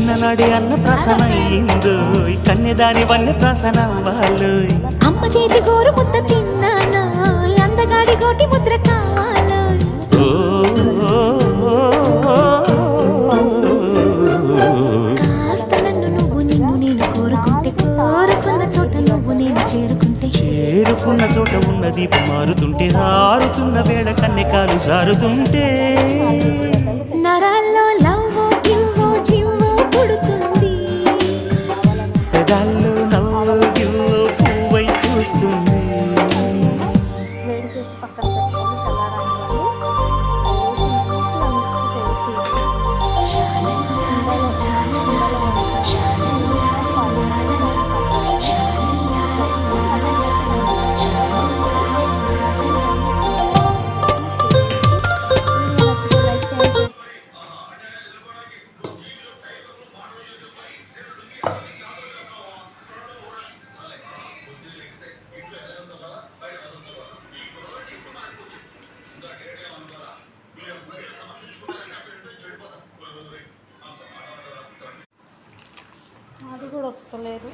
చిన్ననాడి అన్న ప్రసన అయ్యిందో కన్యదాని వన్న ప్రసన వాళ్ళు అమ్మ చేతి గోరు ముద్ద తిన్నాను అందగాడి గోటి ముద్ర కావాలో కాస్త నన్ను నువ్వు నిన్ను నేను కోరుకుంటే కోరుకున్న చోట నువ్వు నేను చేరుకున్న చోట ఉన్న దీపం మారుతుంటే ఆరుతున్న వేళ కన్నెకాలు జారుతుంటే నరాల్లో లవ్వో గివ్వో జివ్వో పుడుతుంది పెదాల్లో నవ్వు గివ్వో పువ్వై పూస్తుంది అది కూడా వస్తలేదు.